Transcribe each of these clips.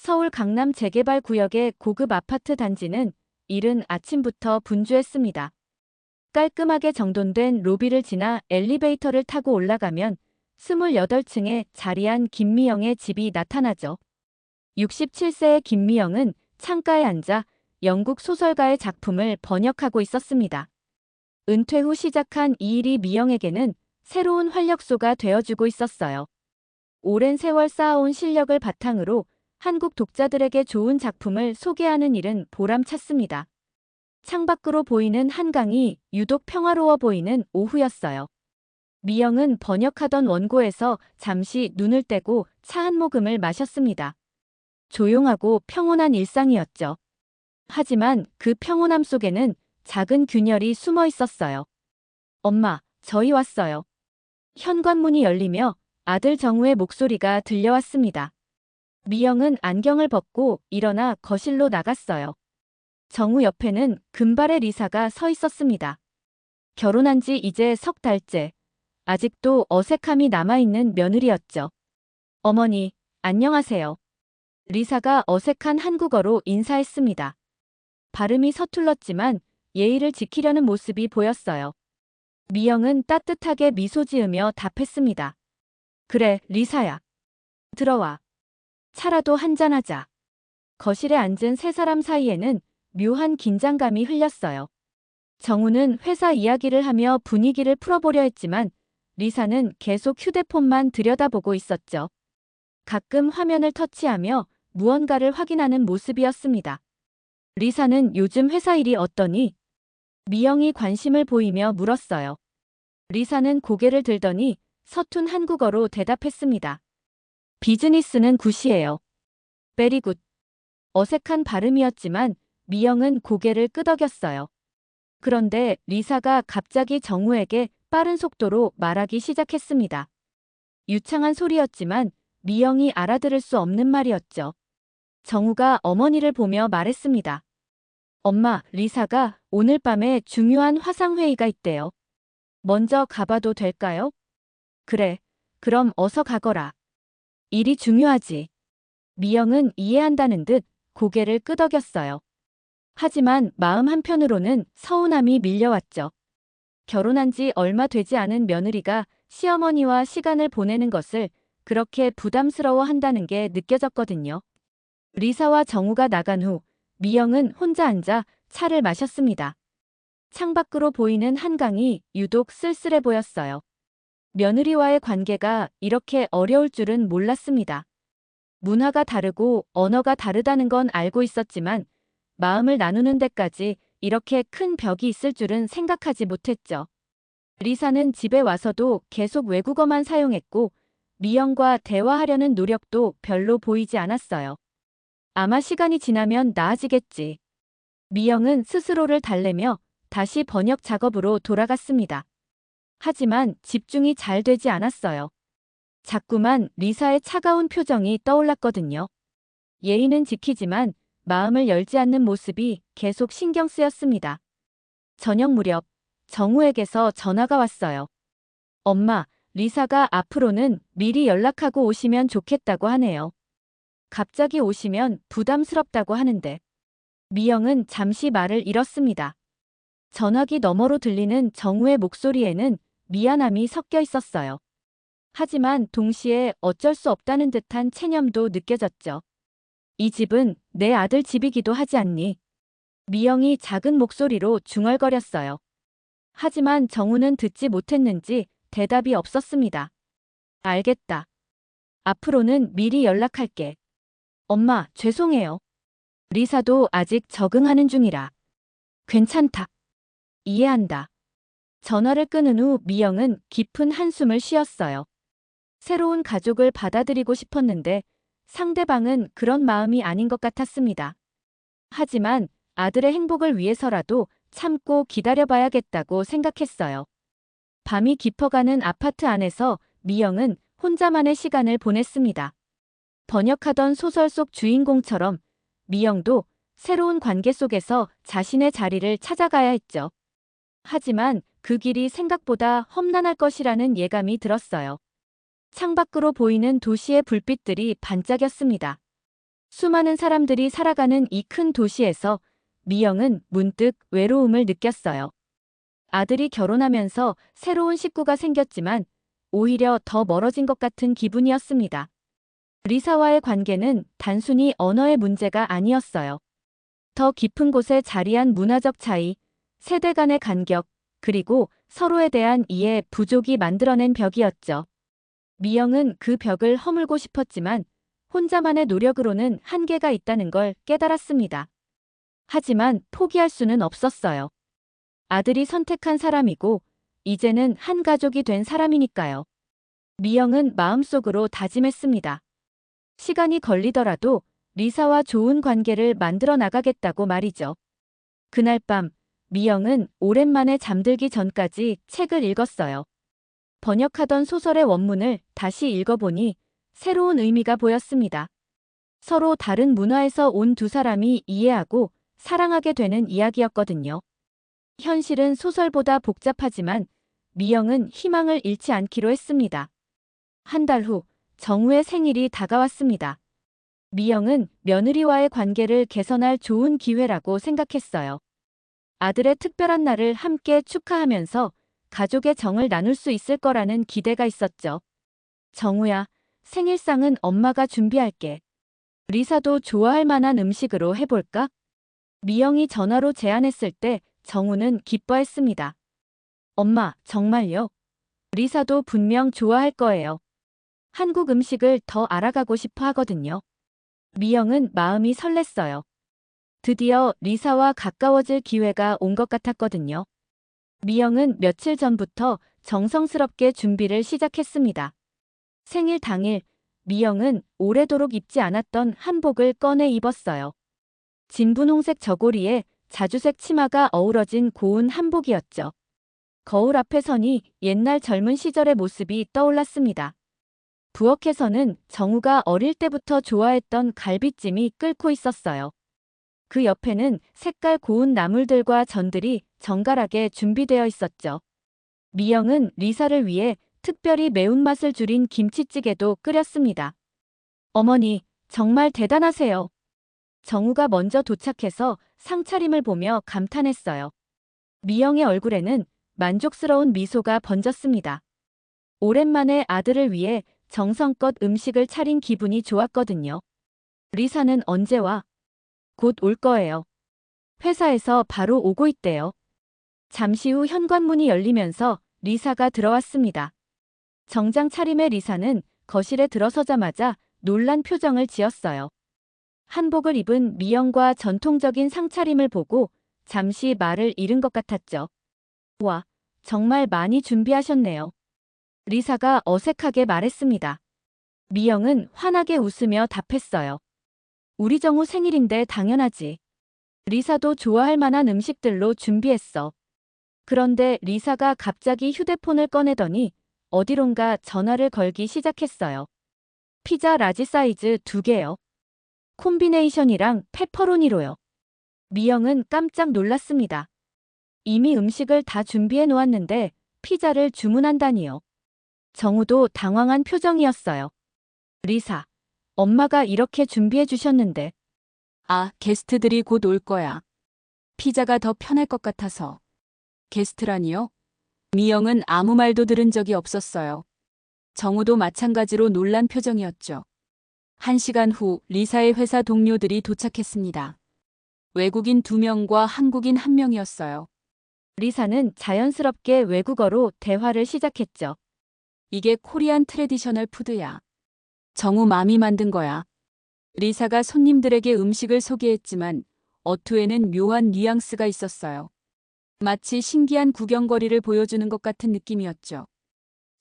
서울 강남 재개발 구역의 고급 아파트 단지는 이른 아침부터 분주했습니다. 깔끔하게 정돈된 로비를 지나 엘리베이터를 타고 올라가면 28층에 자리한 김미영의 집이 나타나죠. 67세의 김미영은 창가에 앉아 영국 소설가의 작품을 번역하고 있었습니다. 은퇴 후 시작한 이 일이 미영에게는 새로운 활력소가 되어주고 있었어요. 오랜 세월 쌓아온 실력을 바탕으로 한국 독자들에게 좋은 작품을 소개하는 일은 보람찼습니다. 창밖으로 보이는 한강이 유독 평화로워 보이는 오후였어요. 미영은 번역하던 원고에서 잠시 눈을 떼고 차 한 모금을 마셨습니다. 조용하고 평온한 일상이었죠. 하지만 그 평온함 속에는 작은 균열이 숨어 있었어요. 엄마, 저희 왔어요. 현관문이 열리며 아들 정우의 목소리가 들려왔습니다. 미영은 안경을 벗고 일어나 거실로 나갔어요. 정우 옆에는 금발의 리사가 서 있었습니다. 결혼한 지 이제 석 달째. 아직도 어색함이 남아있는 며느리였죠. 어머니, 안녕하세요. 리사가 어색한 한국어로 인사했습니다. 발음이 서툴렀지만 예의를 지키려는 모습이 보였어요. 미영은 따뜻하게 미소 지으며 답했습니다. 그래, 리사야. 들어와. 차라도 한잔하자. 거실에 앉은 세 사람 사이에는 묘한 긴장감이 흘렸어요. 정우는 회사 이야기를 하며 분위기를 풀어보려 했지만 리사는 계속 휴대폰만 들여다보고 있었죠. 가끔 화면을 터치하며 무언가를 확인하는 모습이었습니다. 리사는 요즘 회사 일이 어떠니? 미영이 관심을 보이며 물었어요. 리사는 고개를 들더니 서툰 한국어로 대답했습니다. 비즈니스는 굿이에요. 베리굿. 어색한 발음이었지만 미영은 고개를 끄덕였어요. 그런데 리사가 갑자기 정우에게 빠른 속도로 말하기 시작했습니다. 유창한 소리였지만 미영이 알아들을 수 없는 말이었죠. 정우가 어머니를 보며 말했습니다. 엄마, 리사가 오늘 밤에 중요한 화상회의가 있대요. 먼저 가봐도 될까요? 그래, 그럼 어서 가거라. 일이 중요하지. 미영은 이해한다는 듯 고개를 끄덕였어요. 하지만 마음 한편으로는 서운함이 밀려왔죠. 결혼한 지 얼마 되지 않은 며느리가 시어머니와 시간을 보내는 것을 그렇게 부담스러워 한다는 게 느껴졌거든요. 리사와 정우가 나간 후 미영은 혼자 앉아 차를 마셨습니다. 창밖으로 보이는 한강이 유독 쓸쓸해 보였어요. 며느리와의 관계가 이렇게 어려울 줄은 몰랐습니다. 문화가 다르고 언어가 다르다는 건 알고 있었지만 마음을 나누는 데까지 이렇게 큰 벽이 있을 줄은 생각하지 못했죠. 리사는 집에 와서도 계속 외국어만 사용했고 미영과 대화하려는 노력도 별로 보이지 않았어요. 아마 시간이 지나면 나아지겠지. 미영은 스스로를 달래며 다시 번역 작업으로 돌아갔습니다. 하지만 집중이 잘 되지 않았어요. 자꾸만 리사의 차가운 표정이 떠올랐거든요. 예의는 지키지만 마음을 열지 않는 모습이 계속 신경 쓰였습니다. 저녁 무렵 정우에게서 전화가 왔어요. 엄마, 리사가 앞으로는 미리 연락하고 오시면 좋겠다고 하네요. 갑자기 오시면 부담스럽다고 하는데. 미영은 잠시 말을 잃었습니다. 전화기 너머로 들리는 정우의 목소리에는 미안함이 섞여 있었어요. 하지만 동시에 어쩔 수 없다는 듯한 체념도 느껴졌죠. 이 집은 내 아들 집이기도 하지 않니? 미영이 작은 목소리로 중얼거렸어요. 하지만 정우는 듣지 못했는지 대답이 없었습니다. 알겠다. 앞으로는 미리 연락할게. 엄마, 죄송해요. 리사도 아직 적응하는 중이라. 괜찮다. 이해한다. 전화를 끊은 후 미영은 깊은 한숨을 쉬었어요. 새로운 가족을 받아들이고 싶었는데 상대방은 그런 마음이 아닌 것 같았습니다. 하지만 아들의 행복을 위해서라도 참고 기다려봐야겠다고 생각했어요. 밤이 깊어가는 아파트 안에서 미영은 혼자만의 시간을 보냈습니다. 번역하던 소설 속 주인공처럼 미영도 새로운 관계 속에서 자신의 자리를 찾아가야 했죠. 하지만 그 길이 생각보다 험난할 것이라는 예감이 들었어요. 창밖으로 보이는 도시의 불빛들이 반짝였습니다. 수많은 사람들이 살아가는 이 큰 도시에서 미영은 문득 외로움을 느꼈어요. 아들이 결혼하면서 새로운 식구가 생겼지만 오히려 더 멀어진 것 같은 기분이었습니다. 리사와의 관계는 단순히 언어의 문제가 아니었어요. 더 깊은 곳에 자리한 문화적 차이, 세대 간의 간격, 그리고 서로에 대한 이해 부족이 만들어낸 벽이었죠. 미영은 그 벽을 허물고 싶었지만 혼자만의 노력으로는 한계가 있다는 걸 깨달았습니다. 하지만 포기할 수는 없었어요. 아들이 선택한 사람이고 이제는 한 가족이 된 사람이니까요. 미영은 마음속으로 다짐했습니다. 시간이 걸리더라도 리사와 좋은 관계를 만들어 나가겠다고 말이죠. 그날 밤 미영은 오랜만에 잠들기 전까지 책을 읽었어요. 번역하던 소설의 원문을 다시 읽어보니 새로운 의미가 보였습니다. 서로 다른 문화에서 온 두 사람이 이해하고 사랑하게 되는 이야기였거든요. 현실은 소설보다 복잡하지만 미영은 희망을 잃지 않기로 했습니다. 한 달 후 정우의 생일이 다가왔습니다. 미영은 며느리와의 관계를 개선할 좋은 기회라고 생각했어요. 아들의 특별한 날을 함께 축하하면서 가족의 정을 나눌 수 있을 거라는 기대가 있었죠. 정우야, 생일상은 엄마가 준비할게. 리사도 좋아할 만한 음식으로 해볼까? 미영이 전화로 제안했을 때 정우는 기뻐했습니다. 엄마, 정말요? 리사도 분명 좋아할 거예요. 한국 음식을 더 알아가고 싶어 하거든요. 미영은 마음이 설렜어요. 드디어 리사와 가까워질 기회가 온 것 같았거든요. 미영은 며칠 전부터 정성스럽게 준비를 시작했습니다. 생일 당일, 미영은 오래도록 입지 않았던 한복을 꺼내 입었어요. 진분홍색 저고리에 자주색 치마가 어우러진 고운 한복이었죠. 거울 앞에 서니 옛날 젊은 시절의 모습이 떠올랐습니다. 부엌에서는 정우가 어릴 때부터 좋아했던 갈비찜이 끓고 있었어요. 그 옆에는 색깔 고운 나물들과 전들이 정갈하게 준비되어 있었죠. 미영은 리사를 위해 특별히 매운맛을 줄인 김치찌개도 끓였습니다. 어머니, 정말 대단하세요. 정우가 먼저 도착해서 상차림을 보며 감탄했어요. 미영의 얼굴에는 만족스러운 미소가 번졌습니다. 오랜만에 아들을 위해 정성껏 음식을 차린 기분이 좋았거든요. 리사는 언제 와? 곧 올 거예요. 회사에서 바로 오고 있대요. 잠시 후 현관문이 열리면서 리사가 들어왔습니다. 정장 차림의 리사는 거실에 들어서자마자 놀란 표정을 지었어요. 한복을 입은 미영과 전통적인 상차림을 보고 잠시 말을 잃은 것 같았죠. 와, 정말 많이 준비하셨네요. 리사가 어색하게 말했습니다. 미영은 환하게 웃으며 답했어요. 우리 정우 생일인데 당연하지. 리사도 좋아할 만한 음식들로 준비했어. 그런데 리사가 갑자기 휴대폰을 꺼내더니 어디론가 전화를 걸기 시작했어요. 피자 라지 사이즈 2개요. 콤비네이션이랑 페퍼로니로요. 미영은 깜짝 놀랐습니다. 이미 음식을 다 준비해 놓았는데 피자를 주문한다니요. 정우도 당황한 표정이었어요. 리사, 엄마가 이렇게 준비해 주셨는데. 아, 게스트들이 곧 올 거야. 피자가 더 편할 것 같아서. 게스트라니요? 미영은 아무 말도 들은 적이 없었어요. 정우도 마찬가지로 놀란 표정이었죠. 1시간 후 리사의 회사 동료들이 도착했습니다. 외국인 2명과 한국인 1명이었어요. 리사는 자연스럽게 외국어로 대화를 시작했죠. 이게 코리안 트레디셔널 푸드야. 정우 맘이 만든 거야. 리사가 손님들에게 음식을 소개했지만 어투에는 묘한 뉘앙스가 있었어요. 마치 신기한 구경거리를 보여주는 것 같은 느낌이었죠.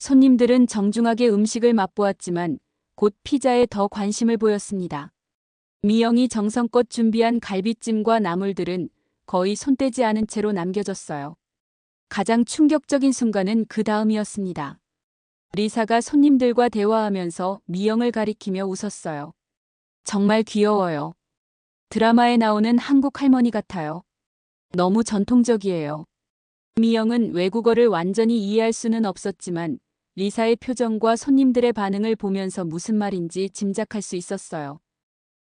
손님들은 정중하게 음식을 맛보았지만 곧 피자에 더 관심을 보였습니다. 미영이 정성껏 준비한 갈비찜과 나물들은 거의 손대지 않은 채로 남겨졌어요. 가장 충격적인 순간은 그 다음이었습니다. 리사가 손님들과 대화하면서 미영을 가리키며 웃었어요. 정말 귀여워요. 드라마에 나오는 한국 할머니 같아요. 너무 전통적이에요. 미영은 외국어를 완전히 이해할 수는 없었지만 리사의 표정과 손님들의 반응을 보면서 무슨 말인지 짐작할 수 있었어요.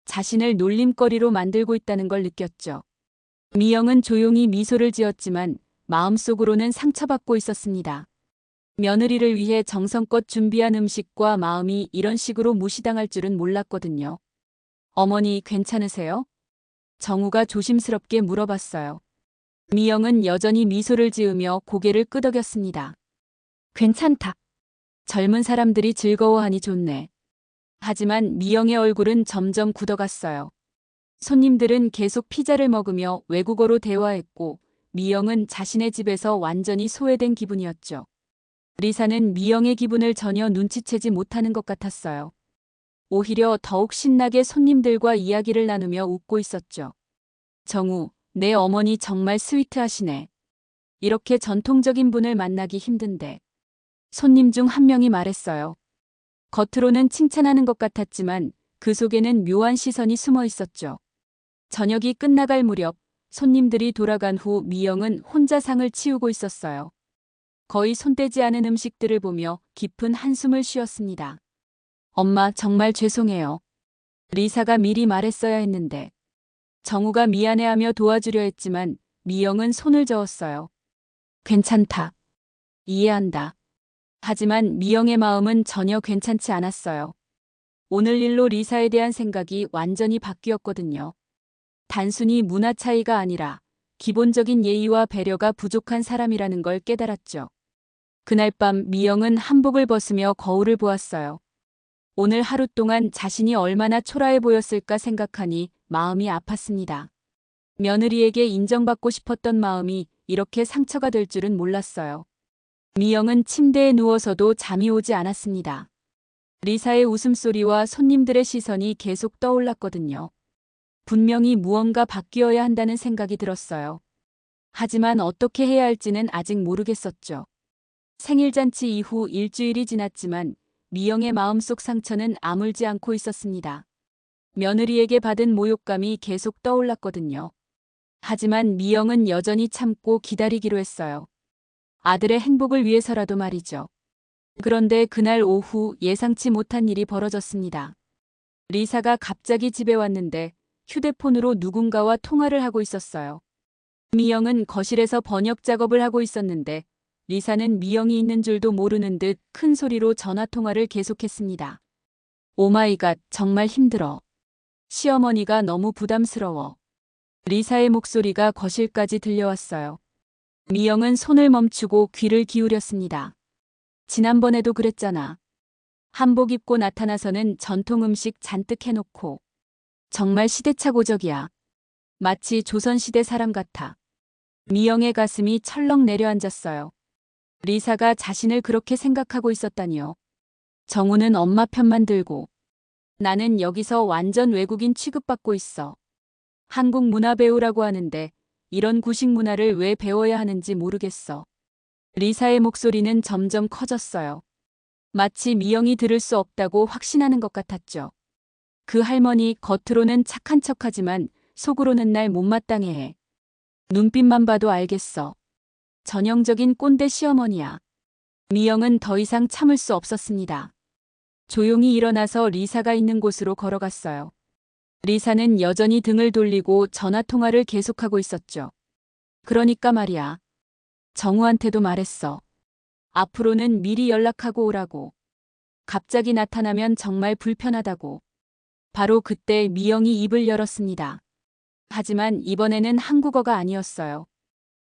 자신을 놀림거리로 만들고 있다는 걸 느꼈죠. 미영은 조용히 미소를 지었지만 마음속으로는 상처받고 있었습니다. 며느리를 위해 정성껏 준비한 음식과 마음이 이런 식으로 무시당할 줄은 몰랐거든요. 어머니 괜찮으세요? 정우가 조심스럽게 물어봤어요. 미영은 여전히 미소를 지으며 고개를 끄덕였습니다. 괜찮다. 젊은 사람들이 즐거워하니 좋네. 하지만 미영의 얼굴은 점점 굳어갔어요. 손님들은 계속 피자를 먹으며 외국어로 대화했고 미영은 자신의 집에서 완전히 소외된 기분이었죠. 리사는 미영의 기분을 전혀 눈치채지 못하는 것 같았어요. 오히려 더욱 신나게 손님들과 이야기를 나누며 웃고 있었죠. 정우, 내 어머니 정말 스위트하시네. 이렇게 전통적인 분을 만나기 힘든데. 손님 중 한 명이 말했어요. 겉으로는 칭찬하는 것 같았지만 그 속에는 묘한 시선이 숨어 있었죠. 저녁이 끝나갈 무렵 손님들이 돌아간 후 미영은 혼자 상을 치우고 있었어요. 거의 손대지 않은 음식들을 보며 깊은 한숨을 쉬었습니다. 엄마 정말 죄송해요. 리사가 미리 말했어야 했는데. 정우가 미안해하며 도와주려 했지만 미영은 손을 저었어요. 괜찮다. 이해한다. 하지만 미영의 마음은 전혀 괜찮지 않았어요. 오늘 일로 리사에 대한 생각이 완전히 바뀌었거든요. 단순히 문화 차이가 아니라 기본적인 예의와 배려가 부족한 사람이라는 걸 깨달았죠. 그날 밤 미영은 한복을 벗으며 거울을 보았어요. 오늘 하루 동안 자신이 얼마나 초라해 보였을까 생각하니 마음이 아팠습니다. 며느리에게 인정받고 싶었던 마음이 이렇게 상처가 될 줄은 몰랐어요. 미영은 침대에 누워서도 잠이 오지 않았습니다. 리사의 웃음소리와 손님들의 시선이 계속 떠올랐거든요. 분명히 무언가 바뀌어야 한다는 생각이 들었어요. 하지만 어떻게 해야 할지는 아직 모르겠었죠. 생일잔치 이후 일주일이 지났지만 미영의 마음속 상처는 아물지 않고 있었습니다. 며느리에게 받은 모욕감이 계속 떠올랐거든요. 하지만 미영은 여전히 참고 기다리기로 했어요. 아들의 행복을 위해서라도 말이죠. 그런데 그날 오후 예상치 못한 일이 벌어졌습니다. 리사가 갑자기 집에 왔는데 휴대폰으로 누군가와 통화를 하고 있었어요. 미영은 거실에서 번역 작업을 하고 있었는데 리사는 미영이 있는 줄도 모르는 듯 큰 소리로 전화 통화를 계속했습니다. 오마이갓, 정말 힘들어. 시어머니가 너무 부담스러워. 리사의 목소리가 거실까지 들려왔어요. 미영은 손을 멈추고 귀를 기울였습니다. 지난번에도 그랬잖아. 한복 입고 나타나서는 전통 음식 잔뜩 해놓고. 정말 시대착오적이야. 마치 조선시대 사람 같아. 미영의 가슴이 철렁 내려앉았어요. 리사가 자신을 그렇게 생각하고 있었다니요. 정우는 엄마 편만 들고. 나는 여기서 완전 외국인 취급받고 있어. 한국 문화 배우라고 하는데 이런 구식 문화를 왜 배워야 하는지 모르겠어. 리사의 목소리는 점점 커졌어요. 마치 미영이 들을 수 없다고 확신하는 것 같았죠. 그 할머니 겉으로는 착한 척하지만 속으로는 날 못마땅해해. 눈빛만 봐도 알겠어. 전형적인 꼰대 시어머니야. 미영은 더 이상 참을 수 없었습니다. 조용히 일어나서 리사가 있는 곳으로 걸어갔어요. 리사는 여전히 등을 돌리고 전화통화를 계속하고 있었죠. 그러니까 말이야. 정우한테도 말했어. 앞으로는 미리 연락하고 오라고. 갑자기 나타나면 정말 불편하다고. 바로 그때 미영이 입을 열었습니다. 하지만 이번에는 한국어가 아니었어요.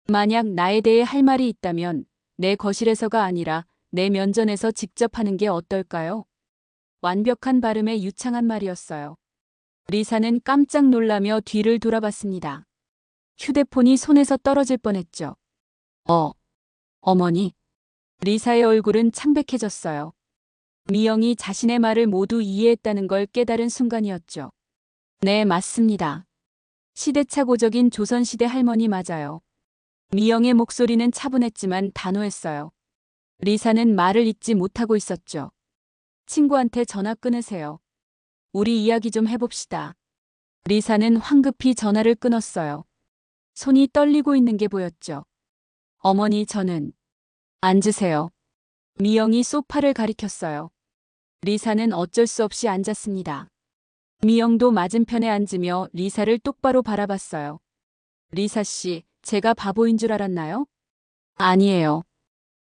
만약 나에 대해 할 말이 있다면 내 거실에서가 아니라 내 면전에서 직접 하는 게 어떨까요? 완벽한 발음의 유창한 말이었어요. 리사는 깜짝 놀라며 뒤를 돌아봤습니다. 휴대폰이 손에서 떨어질 뻔했죠. 어머니. 리사의 얼굴은 창백해졌어요. 미영이 자신의 말을 모두 이해했다는 걸 깨달은 순간이었죠. 네, 맞습니다. 시대착오적인 조선시대 할머니 맞아요. 미영의 목소리는 차분했지만 단호했어요. 리사는 말을 잇지 못하고 있었죠. 친구한테 전화 끊으세요. 우리 이야기 좀 해봅시다. 리사는 황급히 전화를 끊었어요. 손이 떨리고 있는 게 보였죠. 어머니, 저는. 앉으세요. 미영이 소파를 가리켰어요. 리사는 어쩔 수 없이 앉았습니다. 미영도 맞은편에 앉으며 리사를 똑바로 바라봤어요. 리사 씨, 제가 바보인 줄 알았나요? 아니에요.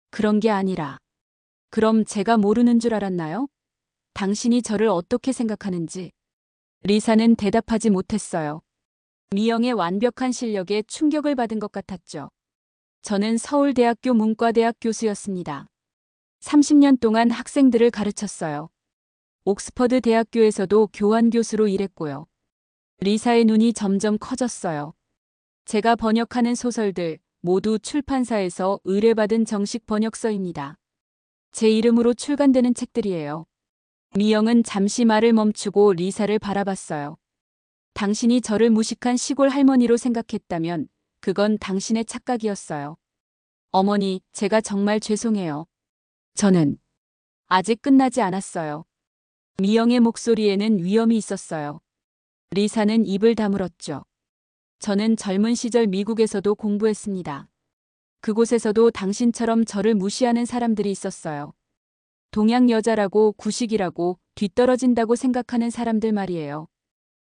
그런 게 아니라. 그럼 제가 모르는 줄 알았나요? 당신이 저를 어떻게 생각하는지. 리사는 대답하지 못했어요. 미영의 완벽한 실력에 충격을 받은 것 같았죠. 저는 서울대학교 문과대학 교수였습니다. 30년 동안 학생들을 가르쳤어요. 옥스퍼드 대학교에서도 교환 교수로 일했고요. 리사의 눈이 점점 커졌어요. 제가 번역하는 소설들 모두 출판사에서 의뢰받은 정식 번역서입니다. 제 이름으로 출간되는 책들이에요. 미영은 잠시 말을 멈추고 리사를 바라봤어요. 당신이 저를 무식한 시골 할머니로 생각했다면 그건 당신의 착각이었어요. 어머니, 제가 정말 죄송해요. 저는 아직 끝나지 않았어요. 미영의 목소리에는 위험이 있었어요. 리사는 입을 다물었죠. 저는 젊은 시절 미국에서도 공부했습니다. 그곳에서도 당신처럼 저를 무시하는 사람들이 있었어요. 동양 여자라고 구식이라고 뒤떨어진다고 생각하는 사람들 말이에요.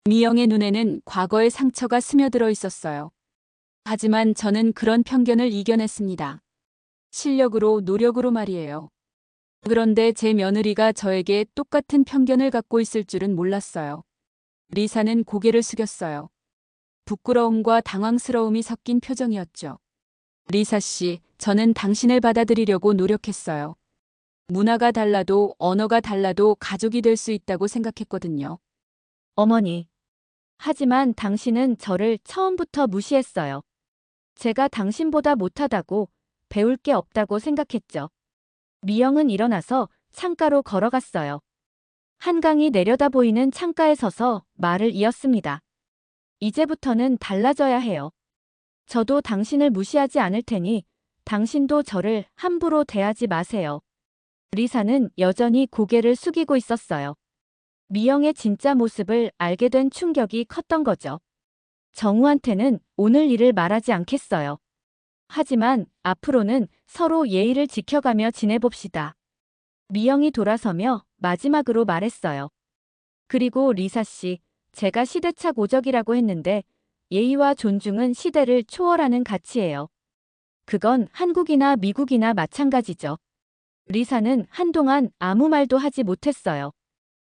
미영의 눈에는 과거의 상처가 스며들어 있었어요. 하지만 저는 그런 편견을 이겨냈습니다. 실력으로, 노력으로 말이에요. 그런데 제 며느리가 저에게 똑같은 편견을 갖고 있을 줄은 몰랐어요. 리사는 고개를 숙였어요. 부끄러움과 당황스러움이 섞인 표정이었죠. 리사 씨, 저는 당신을 받아들이려고 노력했어요. 문화가 달라도 언어가 달라도 가족이 될 수 있다고 생각했거든요. 어머니. 하지만 당신은 저를 처음부터 무시했어요. 제가 당신보다 못하다고, 배울 게 없다고 생각했죠. 미영은 일어나서 창가로 걸어갔어요. 한강이 내려다 보이는 창가에 서서 말을 이었습니다. 이제부터는 달라져야 해요. 저도 당신을 무시하지 않을 테니 당신도 저를 함부로 대하지 마세요. 리사는 여전히 고개를 숙이고 있었어요. 미영의 진짜 모습을 알게 된 충격이 컸던 거죠. 정우한테는 오늘 일을 말하지 않겠어요. 하지만 앞으로는 서로 예의를 지켜가며 지내봅시다. 미영이 돌아서며 마지막으로 말했어요. 그리고 리사 씨, 제가 시대착 오적이라고 했는데 예의와 존중은 시대를 초월하는 가치예요. 그건 한국이나 미국이나 마찬가지죠. 리사는 한동안 아무 말도 하지 못했어요.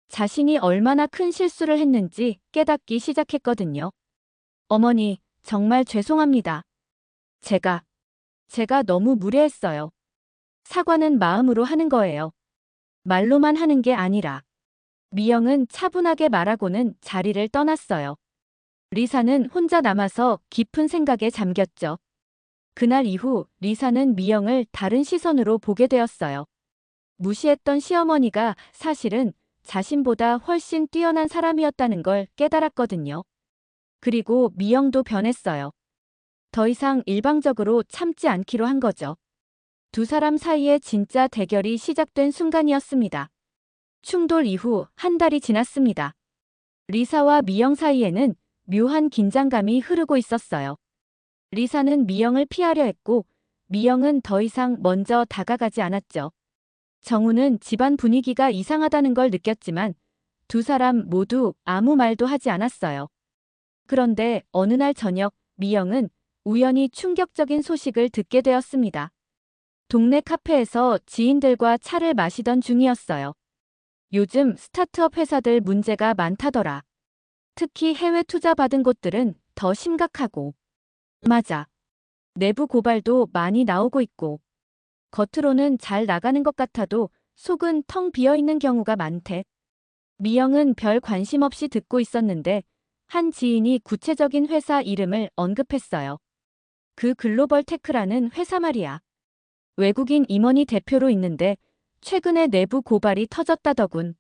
자신이 얼마나 큰 실수를 했는지 깨닫기 시작했거든요. 어머니, 정말 죄송합니다. 제가 너무 무례했어요. 사과는 마음으로 하는 거예요. 말로만 하는 게 아니라. 미영은 차분하게 말하고는 자리를 떠났어요. 리사는 혼자 남아서 깊은 생각에 잠겼죠. 그날 이후 리사는 미영을 다른 시선으로 보게 되었어요. 무시했던 시어머니가 사실은 자신보다 훨씬 뛰어난 사람이었다는 걸 깨달았거든요. 그리고 미영도 변했어요. 더 이상 일방적으로 참지 않기로 한 거죠. 두 사람 사이에 진짜 대결이 시작된 순간이었습니다. 충돌 이후 한 달이 지났습니다. 리사와 미영 사이에는 묘한 긴장감이 흐르고 있었어요. 리사는 미영을 피하려 했고 미영은 더 이상 먼저 다가가지 않았죠. 정우는 집안 분위기가 이상하다는 걸 느꼈지만 두 사람 모두 아무 말도 하지 않았어요. 그런데 어느 날 저녁 미영은 우연히 충격적인 소식을 듣게 되었습니다. 동네 카페에서 지인들과 차를 마시던 중이었어요. 요즘 스타트업 회사들 문제가 많다더라. 특히 해외 투자 받은 곳들은 더 심각하고. 맞아. 내부 고발도 많이 나오고 있고. 겉으로는 잘 나가는 것 같아도 속은 텅 비어 있는 경우가 많대. 미영은 별 관심 없이 듣고 있었는데 한 지인이 구체적인 회사 이름을 언급했어요. 그 글로벌 테크라는 회사 말이야. 외국인 임원이 대표로 있는데 최근에 내부 고발이 터졌다더군.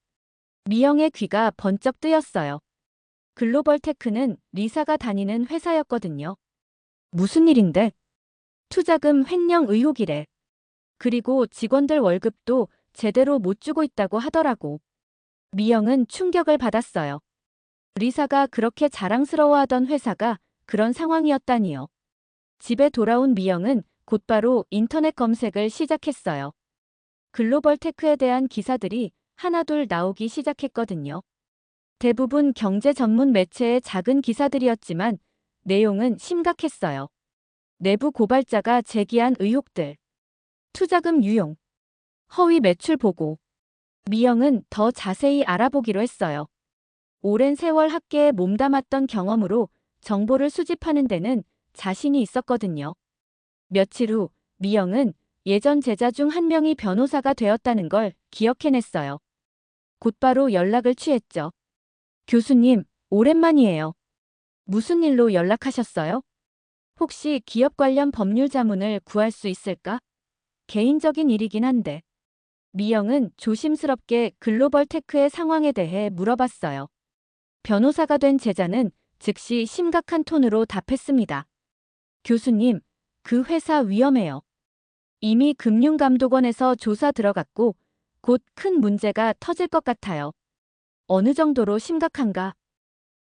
미영의 귀가 번쩍 뜨였어요. 글로벌 테크는 리사가 다니는 회사였거든요. 무슨 일인데? 투자금 횡령 의혹이래. 그리고 직원들 월급도 제대로 못 주고 있다고 하더라고. 미영은 충격을 받았어요. 리사가 그렇게 자랑스러워하던 회사가 그런 상황이었다니요. 집에 돌아온 미영은 곧바로 인터넷 검색을 시작했어요. 글로벌 테크에 대한 기사들이 하나둘 나오기 시작했거든요. 대부분 경제 전문 매체의 작은 기사들이었지만 내용은 심각했어요. 내부 고발자가 제기한 의혹들, 투자금 유용, 허위 매출 보고. 미영은 더 자세히 알아보기로 했어요. 오랜 세월 학계에 몸담았던 경험으로 정보를 수집하는 데는 자신이 있었거든요. 며칠 후 미영은 예전 제자 중 한 명이 변호사가 되었다는 걸 기억해냈어요. 곧바로 연락을 취했죠. 교수님, 오랜만이에요. 무슨 일로 연락하셨어요? 혹시 기업 관련 법률 자문을 구할 수 있을까? 개인적인 일이긴 한데. 미영은 조심스럽게 글로벌 테크의 상황에 대해 물어봤어요. 변호사가 된 제자는 즉시 심각한 톤으로 답했습니다. 교수님, 그 회사 위험해요. 이미 금융감독원에서 조사 들어갔고 곧 큰 문제가 터질 것 같아요. 어느 정도로 심각한가?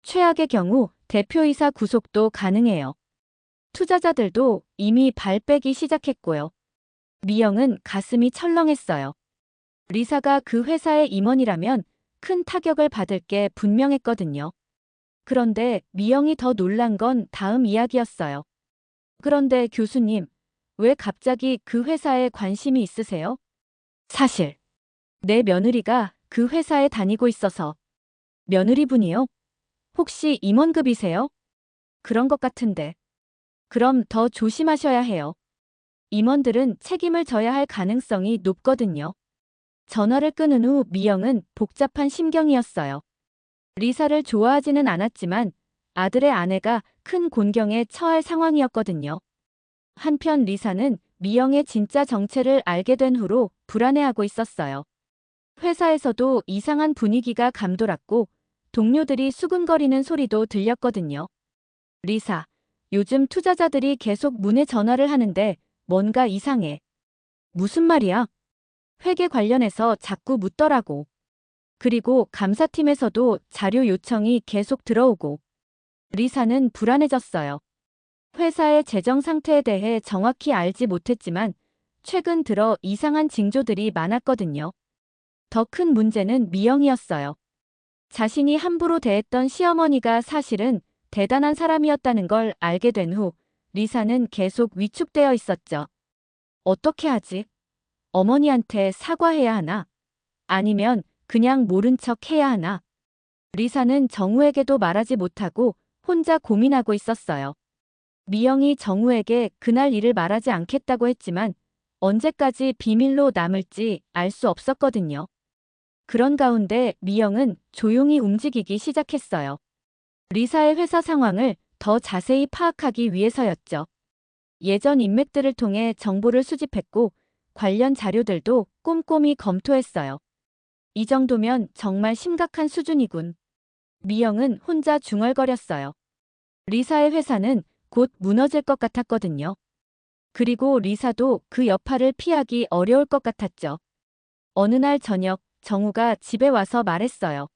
최악의 경우 대표이사 구속도 가능해요. 투자자들도 이미 발 빼기 시작했고요. 미영은 가슴이 철렁했어요. 리사가 그 회사의 임원이라면 큰 타격을 받을 게 분명했거든요. 그런데 미영이 더 놀란 건 다음 이야기였어요. 그런데 교수님, 왜 갑자기 그 회사에 관심이 있으세요? 사실, 내 며느리가 그 회사에 다니고 있어서. 며느리분이요? 혹시 임원급이세요? 그런 것 같은데. 그럼 더 조심하셔야 해요. 임원들은 책임을 져야 할 가능성이 높거든요. 전화를 끊은 후 미영은 복잡한 심경이었어요. 리사를 좋아하지는 않았지만 아들의 아내가 큰 곤경에 처할 상황이었거든요. 한편 리사는 미영의 진짜 정체를 알게 된 후로 불안해하고 있었어요. 회사에서도 이상한 분위기가 감돌았고 동료들이 수근거리는 소리도 들렸거든요. 리사, 요즘 투자자들이 계속 문에 전화를 하는데 뭔가 이상해. 무슨 말이야? 회계 관련해서 자꾸 묻더라고. 그리고 감사팀에서도 자료 요청이 계속 들어오고. 리사는 불안해졌어요. 회사의 재정 상태에 대해 정확히 알지 못했지만 최근 들어 이상한 징조들이 많았거든요. 더 큰 문제는 미영이었어요. 자신이 함부로 대했던 시어머니가 사실은 대단한 사람이었다는 걸 알게 된 후 리사는 계속 위축되어 있었죠. 어떻게 하지? 어머니한테 사과해야 하나? 아니면 그냥 모른 척 해야 하나? 리사는 정우에게도 말하지 못하고 혼자 고민하고 있었어요. 미영이 정우에게 그날 일을 말하지 않겠다고 했지만 언제까지 비밀로 남을지 알 수 없었거든요. 그런 가운데 미영은 조용히 움직이기 시작했어요. 리사의 회사 상황을 더 자세히 파악하기 위해서였죠. 예전 인맥들을 통해 정보를 수집했고 관련 자료들도 꼼꼼히 검토했어요. 이 정도면 정말 심각한 수준이군. 미영은 혼자 중얼거렸어요. 리사의 회사는 곧 무너질 것 같았거든요. 그리고 리사도 그 여파를 피하기 어려울 것 같았죠. 어느 날 저녁 정우가 집에 와서 말했어요.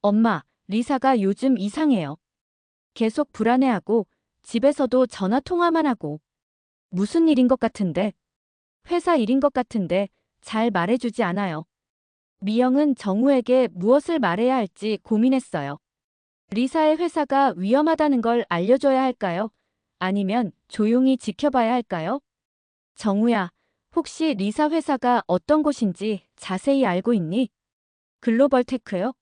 엄마, 리사가 요즘 이상해요. 계속 불안해하고 집에서도 전화 통화만 하고. 무슨 일인 것 같은데? 회사 일인 것 같은데 잘 말해주지 않아요. 미영은 정우에게 무엇을 말해야 할지 고민했어요. 리사의 회사가 위험하다는 걸 알려줘야 할까요? 아니면 조용히 지켜봐야 할까요? 정우야, 혹시 리사 회사가 어떤 곳인지 자세히 알고 있니? 글로벌 테크요?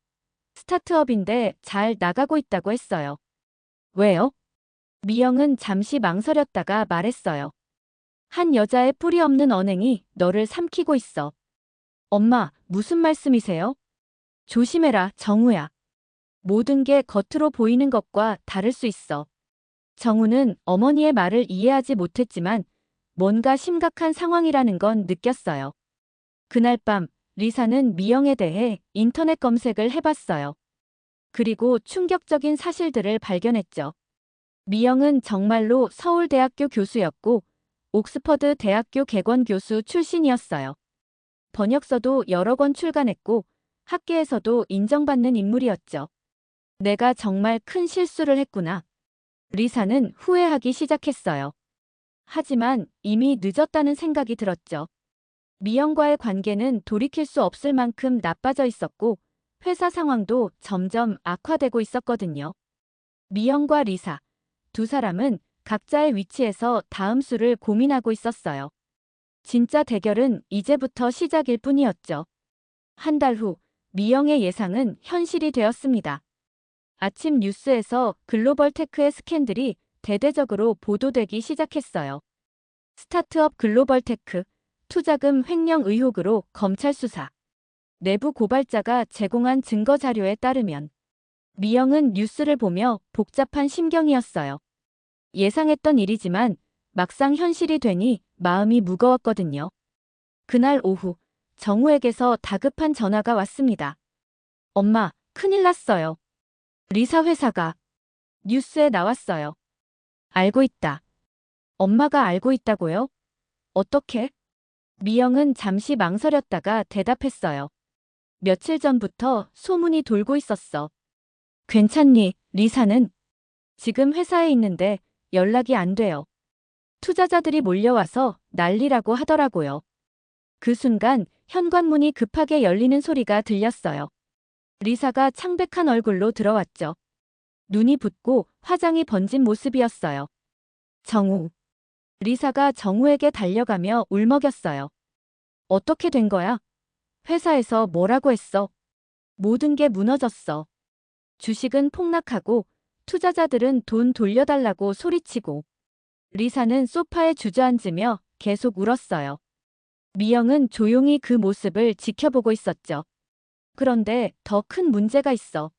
스타트업인데 잘 나가고 있다고 했어요. 왜요? 미영은 잠시 망설였다가 말했어요. 한 여자의 뿌리 없는 언행이 너를 삼키고 있어. 엄마, 무슨 말씀이세요? 조심해라, 정우야. 모든 게 겉으로 보이는 것과 다를 수 있어. 정우는 어머니의 말을 이해하지 못했지만 뭔가 심각한 상황이라는 건 느꼈어요. 그날 밤 리사는 미영에 대해 인터넷 검색을 해봤어요. 그리고 충격적인 사실들을 발견했죠. 미영은 정말로 서울대학교 교수였고 옥스퍼드 대학교 개건 교수 출신이었어요. 번역서도 여러 권 출간했고 학계에서도 인정받는 인물이었죠. 내가 정말 큰 실수를 했구나. 리사는 후회하기 시작했어요. 하지만 이미 늦었다는 생각이 들었죠. 미영과의 관계는 돌이킬 수 없을 만큼 나빠져 있었고 회사 상황도 점점 악화되고 있었거든요. 미영과 리사, 두 사람은 각자의 위치에서 다음 수를 고민하고 있었어요. 진짜 대결은 이제부터 시작일 뿐이었죠. 한 달 후, 미영의 예상은 현실이 되었습니다. 아침 뉴스에서 글로벌 테크의 스캔들이 대대적으로 보도되기 시작했어요. 스타트업 글로벌 테크, 투자금 횡령 의혹으로 검찰 수사. 내부 고발자가 제공한 증거 자료에 따르면 미영은 뉴스를 보며 복잡한 심경이었어요. 예상했던 일이지만 막상 현실이 되니 마음이 무거웠거든요. 그날 오후 정우에게서 다급한 전화가 왔습니다. 엄마, 큰일 났어요. 리사 회사가 뉴스에 나왔어요. 알고 있다. 엄마가 알고 있다고요? 어떻게? 미영은 잠시 망설였다가 대답했어요. 며칠 전부터 소문이 돌고 있었어. 괜찮니, 리사는? 지금 회사에 있는데 연락이 안 돼요. 투자자들이 몰려와서 난리라고 하더라고요. 그 순간 현관문이 급하게 열리는 소리가 들렸어요. 리사가 창백한 얼굴로 들어왔죠. 눈이 붓고 화장이 번진 모습이었어요. 정우. 리사가 정우에게 달려가며 울먹였어요. 어떻게 된 거야? 회사에서 뭐라고 했어? 모든 게 무너졌어. 주식은 폭락하고 투자자들은 돈 돌려달라고 소리치고 리사는 소파에 주저앉으며 계속 울었어요. 미영은 조용히 그 모습을 지켜보고 있었죠. 그런데 더 큰 문제가 있어.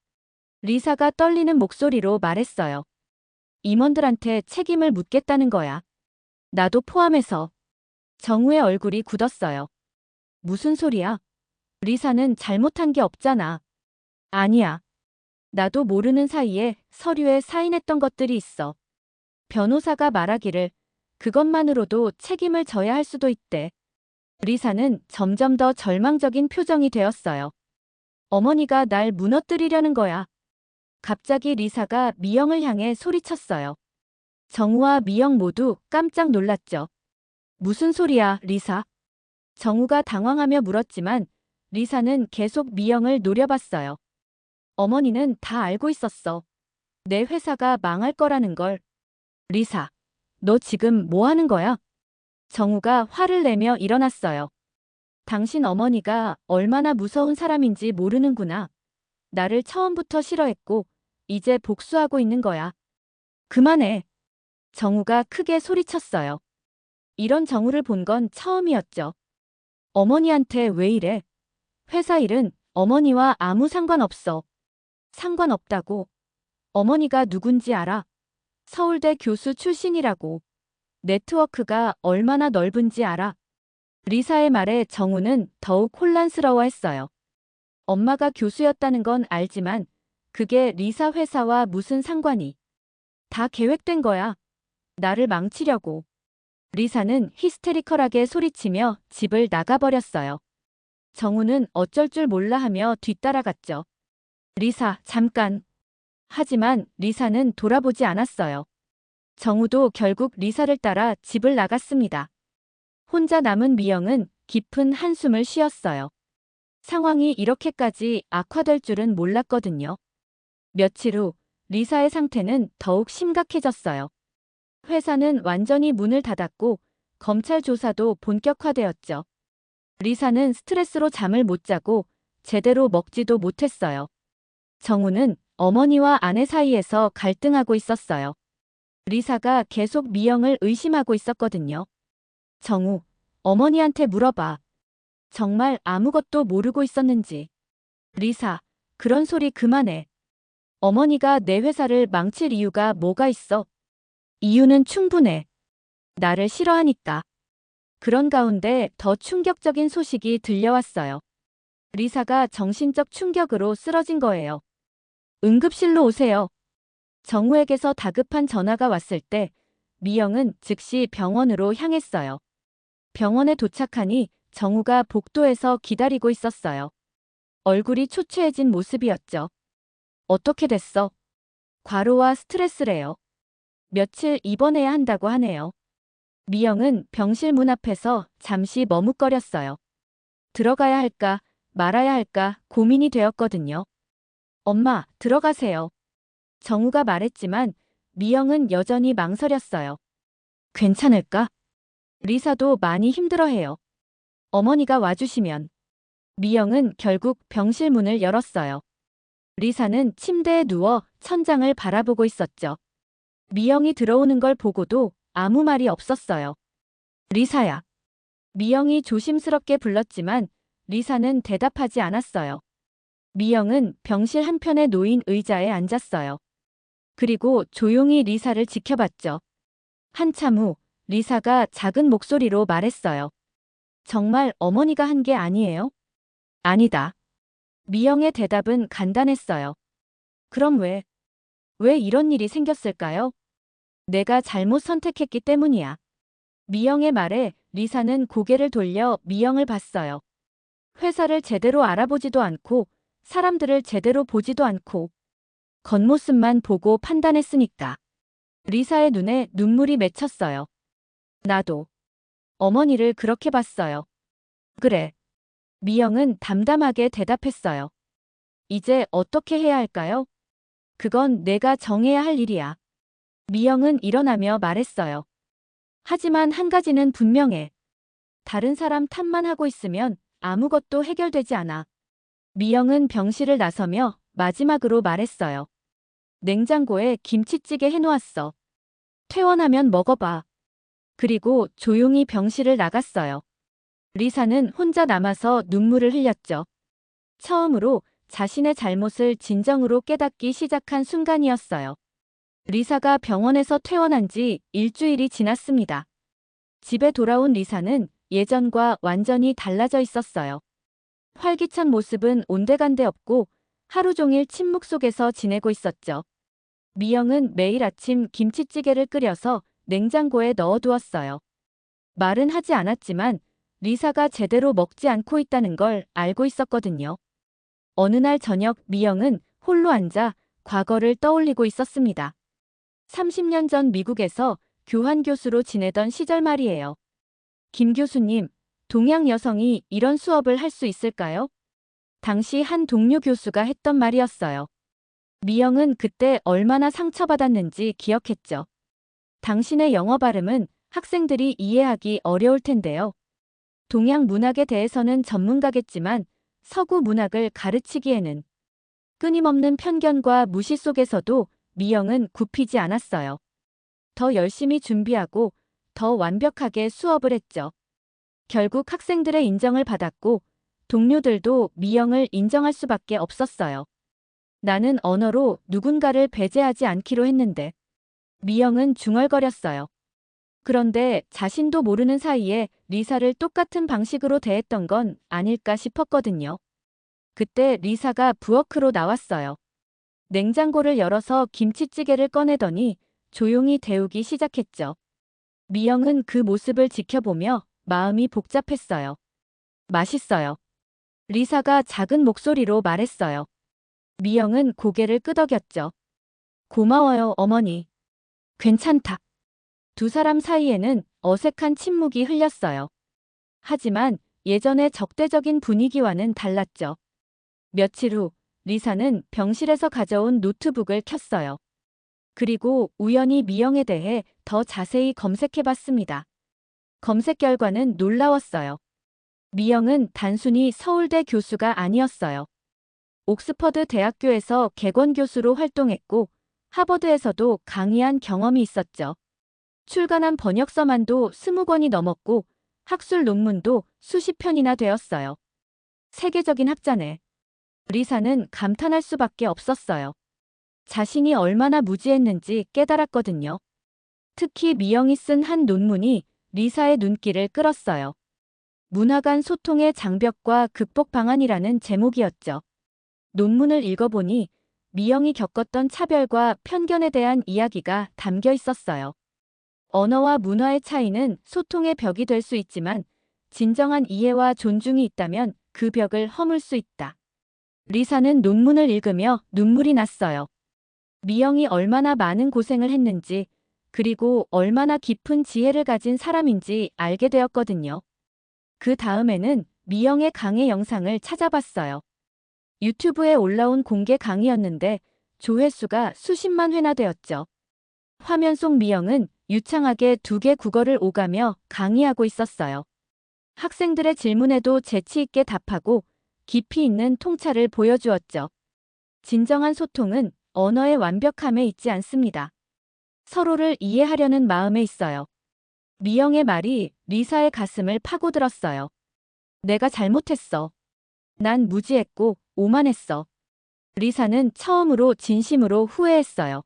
리사가 떨리는 목소리로 말했어요. 임원들한테 책임을 묻겠다는 거야. 나도 포함해서. 정우의 얼굴이 굳었어요. 무슨 소리야? 리사는 잘못한 게 없잖아. 아니야. 나도 모르는 사이에 서류에 사인했던 것들이 있어. 변호사가 말하기를 그것만으로도 책임을 져야 할 수도 있대. 리사는 점점 더 절망적인 표정이 되었어요. 어머니가 날 무너뜨리려는 거야. 갑자기 리사가 미영을 향해 소리쳤어요. 정우와 미영 모두 깜짝 놀랐죠. 무슨 소리야, 리사? 정우가 당황하며 물었지만 리사는 계속 미영을 노려봤어요. 어머니는 다 알고 있었어. 내 회사가 망할 거라는 걸. 리사, 너 지금 뭐 하는 거야? 정우가 화를 내며 일어났어요. 당신 어머니가 얼마나 무서운 사람인지 모르는구나. 나를 처음부터 싫어했고 이제 복수하고 있는 거야. 그만해. 정우가 크게 소리쳤어요. 이런 정우를 본 건 처음이었죠. 어머니한테 왜 이래? 회사 일은 어머니와 아무 상관없어. 상관없다고. 어머니가 누군지 알아? 서울대 교수 출신이라고. 네트워크가 얼마나 넓은지 알아? 리사의 말에 정우는 더욱 혼란스러워했어요. 엄마가 교수였다는 건 알지만 그게 리사 회사와 무슨 상관이? 다 계획된 거야. 나를 망치려고. 리사는 히스테리컬하게 소리치며 집을 나가버렸어요. 정우는 어쩔 줄 몰라 하며 뒤따라갔죠. 리사, 잠깐. 하지만 리사는 돌아보지 않았어요. 정우도 결국 리사를 따라 집을 나갔습니다. 혼자 남은 미영은 깊은 한숨을 쉬었어요. 상황이 이렇게까지 악화될 줄은 몰랐거든요. 며칠 후 리사의 상태는 더욱 심각해졌어요. 회사는 완전히 문을 닫았고 검찰 조사도 본격화되었죠. 리사는 스트레스로 잠을 못 자고 제대로 먹지도 못했어요. 정우는 어머니와 아내 사이에서 갈등하고 있었어요. 리사가 계속 미영을 의심하고 있었거든요. 정우, 어머니한테 물어봐. 정말 아무것도 모르고 있었는지. 리사, 그런 소리 그만해. 어머니가 내 회사를 망칠 이유가 뭐가 있어? 이유는 충분해. 나를 싫어하니까. 그런 가운데 더 충격적인 소식이 들려왔어요. 리사가 정신적 충격으로 쓰러진 거예요. 응급실로 오세요. 정우에게서 다급한 전화가 왔을 때 미영은 즉시 병원으로 향했어요. 병원에 도착하니 정우가 복도에서 기다리고 있었어요. 얼굴이 초췌해진 모습이었죠. 어떻게 됐어? 과로와 스트레스래요. 며칠 입원해야 한다고 하네요. 미영은 병실 문 앞에서 잠시 머뭇거렸어요. 들어가야 할까 말아야 할까 고민이 되었거든요. 엄마, 들어가세요. 정우가 말했지만 미영은 여전히 망설였어요. 괜찮을까? 리사도 많이 힘들어해요. 어머니가 와주시면. 미영은 결국 병실 문을 열었어요. 리사는 침대에 누워 천장을 바라보고 있었죠. 미영이 들어오는 걸 보고도 아무 말이 없었어요. 리사야. 미영이 조심스럽게 불렀지만 리사는 대답하지 않았어요. 미영은 병실 한편에 놓인 의자에 앉았어요. 그리고 조용히 리사를 지켜봤죠. 한참 후 리사가 작은 목소리로 말했어요. 정말 어머니가 한 게 아니에요? 아니다. 미영의 대답은 간단했어요. 그럼 왜 이런 일이 생겼을까요? 내가 잘못 선택했기 때문이야. 미영의 말에 리사는 고개를 돌려 미영을 봤어요. 회사를 제대로 알아보지도 않고 사람들을 제대로 보지도 않고 겉모습만 보고 판단했으니까. 리사의 눈에 눈물이 맺혔어요. 나도 어머니를 그렇게 봤어요. 그래. 미영은 담담하게 대답했어요. 이제 어떻게 해야 할까요? 그건 내가 정해야 할 일이야. 미영은 일어나며 말했어요. 하지만 한 가지는 분명해. 다른 사람 탓만 하고 있으면 아무것도 해결되지 않아. 미영은 병실을 나서며 마지막으로 말했어요. 냉장고에 김치찌개 해놓았어. 퇴원하면 먹어봐. 그리고 조용히 병실을 나갔어요. 리사는 혼자 남아서 눈물을 흘렸죠. 처음으로 자신의 잘못을 진정으로 깨닫기 시작한 순간이었어요. 리사가 병원에서 퇴원한 지 일주일이 지났습니다. 집에 돌아온 리사는 예전과 완전히 달라져 있었어요. 활기찬 모습은 온데간데 없고 하루 종일 침묵 속에서 지내고 있었죠. 미영은 매일 아침 김치찌개를 끓여서 냉장고에 넣어두었어요. 말은 하지 않았지만 리사가 제대로 먹지 않고 있다는 걸 알고 있었거든요. 어느 날 저녁 미영은 홀로 앉아 과거를 떠올리고 있었습니다. 30년 전 미국에서 교환 교수로 지내던 시절 말이에요. 김 교수님, 동양 여성이 이런 수업을 할 수 있을까요? 당시 한 동료 교수가 했던 말이었어요. 미영은 그때 얼마나 상처받았는지 기억했죠. 당신의 영어 발음은 학생들이 이해하기 어려울 텐데요. 동양 문학에 대해서는 전문가겠지만 서구 문학을 가르치기에는 끊임없는 편견과 무시 속에서도 미영은 굽히지 않았어요. 더 열심히 준비하고 더 완벽하게 수업을 했죠. 결국 학생들의 인정을 받았고 동료들도 미영을 인정할 수밖에 없었어요. 나는 언어로 누군가를 배제하지 않기로 했는데 미영은 중얼거렸어요. 그런데 자신도 모르는 사이에 리사를 똑같은 방식으로 대했던 건 아닐까 싶었거든요. 그때 리사가 부엌으로 나왔어요. 냉장고를 열어서 김치찌개를 꺼내더니 조용히 데우기 시작했죠. 미영은 그 모습을 지켜보며 마음이 복잡했어요. 맛있어요. 리사가 작은 목소리로 말했어요. 미영은 고개를 끄덕였죠. 고마워요, 어머니. 괜찮다. 두 사람 사이에는 어색한 침묵이 흘렸어요. 하지만 예전의 적대적인 분위기와는 달랐죠. 며칠 후 리사는 병실에서 가져온 노트북을 켰어요. 그리고 우연히 미영에 대해 더 자세히 검색해봤습니다. 검색 결과는 놀라웠어요. 미영은 단순히 서울대 교수가 아니었어요. 옥스퍼드 대학교에서 객원 교수로 활동했고 하버드에서도 강의한 경험이 있었죠. 출간한 번역서만도 20권이 넘었고 학술 논문도 수십 편이나 되었어요. 세계적인 학자네. 리사는 감탄할 수밖에 없었어요. 자신이 얼마나 무지했는지 깨달았거든요. 특히 미영이 쓴 한 논문이 리사의 눈길을 끌었어요. 문화 간 소통의 장벽과 극복 방안이라는 제목이었죠. 논문을 읽어보니 미영이 겪었던 차별과 편견에 대한 이야기가 담겨 있었어요. 언어와 문화의 차이는 소통의 벽이 될 수 있지만 진정한 이해와 존중이 있다면 그 벽을 허물 수 있다. 리사는 논문을 읽으며 눈물이 났어요. 미영이 얼마나 많은 고생을 했는지 그리고 얼마나 깊은 지혜를 가진 사람인지 알게 되었거든요. 그 다음에는 미영의 강의 영상을 찾아봤어요. 유튜브에 올라온 공개 강의였는데 조회수가 수십만 회나 되었죠. 화면 속 미영은 유창하게 2개 국어를 오가며 강의하고 있었어요. 학생들의 질문에도 재치 있게 답하고 깊이 있는 통찰을 보여주었죠. 진정한 소통은 언어의 완벽함에 있지 않습니다. 서로를 이해하려는 마음에 있어요. 미영의 말이 리사의 가슴을 파고들었어요. 내가 잘못했어. 난 무지했고 오만했어. 리사는 처음으로 진심으로 후회했어요.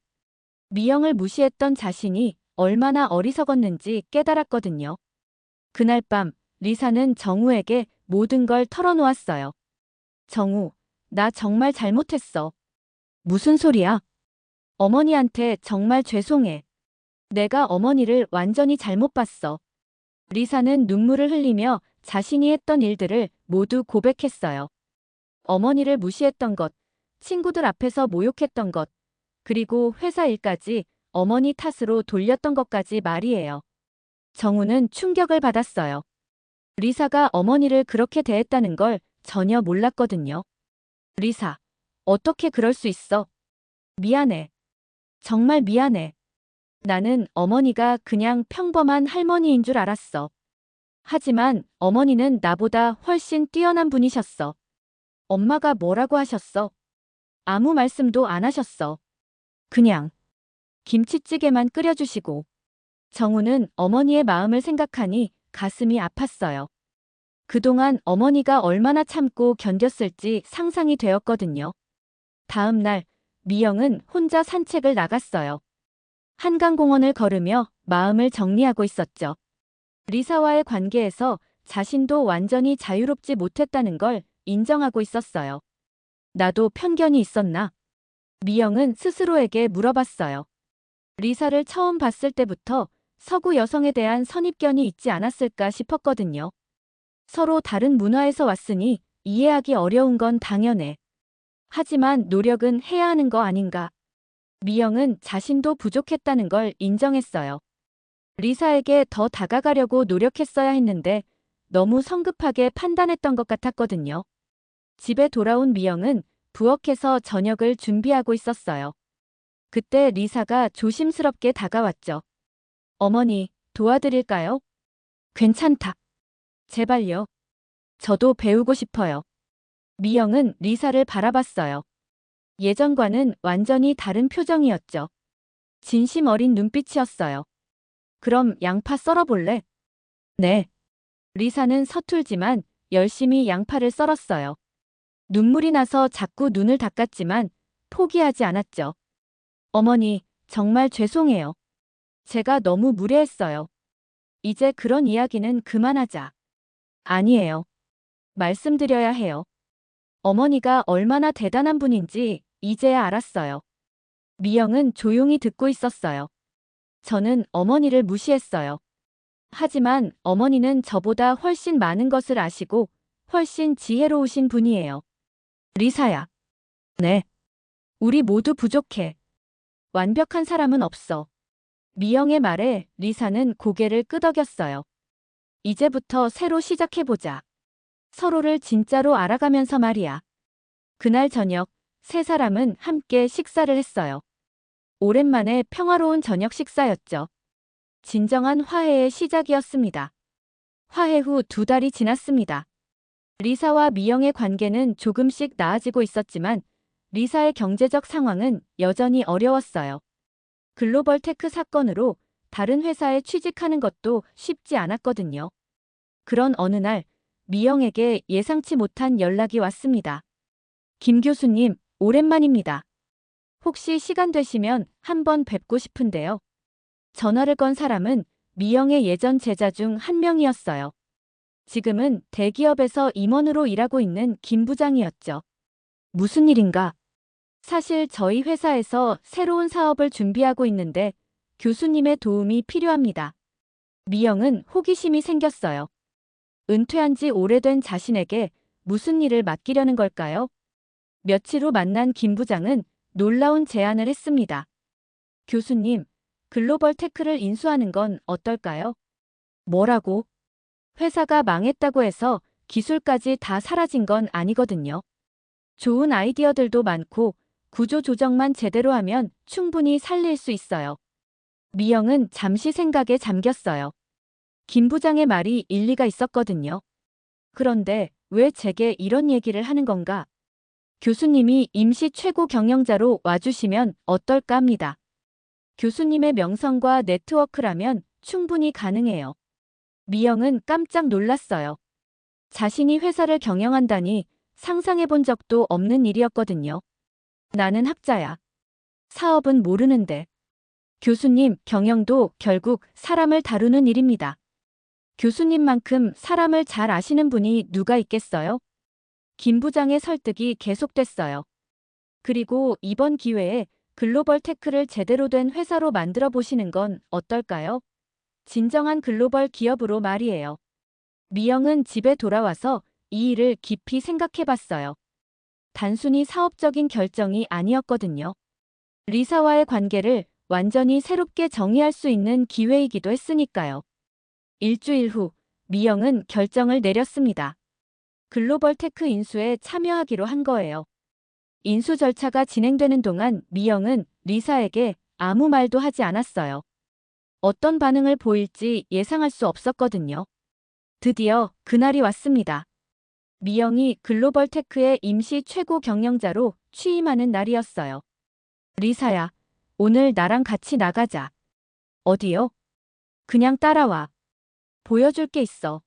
미영을 무시했던 자신이 얼마나 어리석었는지 깨달았거든요. 그날 밤 리사는 정우에게 모든 걸 털어놓았어요. 정우, 나 정말 잘못했어. 무슨 소리야? 어머니한테 정말 죄송해. 내가 어머니를 완전히 잘못 봤어. 리사는 눈물을 흘리며 자신이 했던 일들을 모두 고백했어요. 어머니를 무시했던 것, 친구들 앞에서 모욕했던 것, 그리고 회사 일까지 어머니 탓으로 돌렸던 것까지 말이에요. 정우는 충격을 받았어요. 리사가 어머니를 그렇게 대했다는 걸 전혀 몰랐거든요. 리사, 어떻게 그럴 수 있어? 미안해. 정말 미안해. 나는 어머니가 그냥 평범한 할머니인 줄 알았어. 하지만 어머니는 나보다 훨씬 뛰어난 분이셨어. 엄마가 뭐라고 하셨어? 아무 말씀도 안 하셨어. 그냥 김치찌개만 끓여주시고. 정우는 어머니의 마음을 생각하니 가슴이 아팠어요. 그동안 어머니가 얼마나 참고 견뎠을지 상상이 되었거든요. 다음 날 미영은 혼자 산책을 나갔어요. 한강공원을 걸으며 마음을 정리하고 있었죠. 리사와의 관계에서 자신도 완전히 자유롭지 못했다는 걸 인정하고 있었어요. 나도 편견이 있었나? 미영은 스스로에게 물어봤어요. 리사를 처음 봤을 때부터 서구 여성에 대한 선입견이 있지 않았을까 싶었거든요. 서로 다른 문화에서 왔으니 이해하기 어려운 건 당연해. 하지만 노력은 해야 하는 거 아닌가? 미영은 자신도 부족했다는 걸 인정했어요. 리사에게 더 다가가려고 노력했어야 했는데 너무 성급하게 판단했던 것 같았거든요. 집에 돌아온 미영은 부엌에서 저녁을 준비하고 있었어요. 그때 리사가 조심스럽게 다가왔죠. 어머니, 도와드릴까요? 괜찮다. 제발요. 저도 배우고 싶어요. 미영은 리사를 바라봤어요. 예전과는 완전히 다른 표정이었죠. 진심 어린 눈빛이었어요. 그럼 양파 썰어볼래? 네. 리사는 서툴지만 열심히 양파를 썰었어요. 눈물이 나서 자꾸 눈을 닦았지만 포기하지 않았죠. 어머니, 정말 죄송해요. 제가 너무 무례했어요. 이제 그런 이야기는 그만하자. 아니에요. 말씀드려야 해요. 어머니가 얼마나 대단한 분인지 이제야 알았어요. 미영은 조용히 듣고 있었어요. 저는 어머니를 무시했어요. 하지만 어머니는 저보다 훨씬 많은 것을 아시고 훨씬 지혜로우신 분이에요. 리사야. 네. 우리 모두 부족해. 완벽한 사람은 없어. 미영의 말에 리사는 고개를 끄덕였어요. 이제부터 새로 시작해보자. 서로를 진짜로 알아가면서 말이야. 그날 저녁, 세 사람은 함께 식사를 했어요. 오랜만에 평화로운 저녁 식사였죠. 진정한 화해의 시작이었습니다. 화해 후 2달이 지났습니다. 리사와 미영의 관계는 조금씩 나아지고 있었지만 리사의 경제적 상황은 여전히 어려웠어요. 글로벌 테크 사건으로 다른 회사에 취직하는 것도 쉽지 않았거든요. 그런 어느 날 미영에게 예상치 못한 연락이 왔습니다. 김 교수님, 오랜만입니다. 혹시 시간 되시면 한번 뵙고 싶은데요. 전화를 건 사람은 미영의 예전 제자 중 한 명이었어요. 지금은 대기업에서 임원으로 일하고 있는 김 부장이었죠. 무슨 일인가? 사실 저희 회사에서 새로운 사업을 준비하고 있는데 교수님의 도움이 필요합니다. 미영은 호기심이 생겼어요. 은퇴한 지 오래된 자신에게 무슨 일을 맡기려는 걸까요? 며칠 후 만난 김 부장은 놀라운 제안을 했습니다. 교수님, 글로벌 테크를 인수하는 건 어떨까요? 뭐라고? 회사가 망했다고 해서 기술까지 다 사라진 건 아니거든요. 좋은 아이디어들도 많고 구조 조정만 제대로 하면 충분히 살릴 수 있어요. 미영은 잠시 생각에 잠겼어요. 김 부장의 말이 일리가 있었거든요. 그런데 왜 제게 이런 얘기를 하는 건가? 교수님이 임시 최고 경영자로 와주시면 어떨까 합니다. 교수님의 명성과 네트워크라면 충분히 가능해요. 미영은 깜짝 놀랐어요. 자신이 회사를 경영한다니 상상해본 적도 없는 일이었거든요. 나는 학자야. 사업은 모르는데. 교수님, 경영도 결국 사람을 다루는 일입니다. 교수님만큼 사람을 잘 아시는 분이 누가 있겠어요? 김 부장의 설득이 계속됐어요. 그리고 이번 기회에 글로벌 테크를 제대로 된 회사로 만들어 보시는 건 어떨까요? 진정한 글로벌 기업으로 말이에요. 미영은 집에 돌아와서 이 일을 깊이 생각해 봤어요. 단순히 사업적인 결정이 아니었거든요. 리사와의 관계를 완전히 새롭게 정의할 수 있는 기회이기도 했으니까요. 일주일 후, 미영은 결정을 내렸습니다. 글로벌 테크 인수에 참여하기로 한 거예요. 인수 절차가 진행되는 동안 미영은 리사에게 아무 말도 하지 않았어요. 어떤 반응을 보일지 예상할 수 없었거든요. 드디어 그날이 왔습니다. 미영이 글로벌 테크의 임시 최고 경영자로 취임하는 날이었어요. 리사야, 오늘 나랑 같이 나가자. 어디요? 그냥 따라와. 보여줄 게 있어.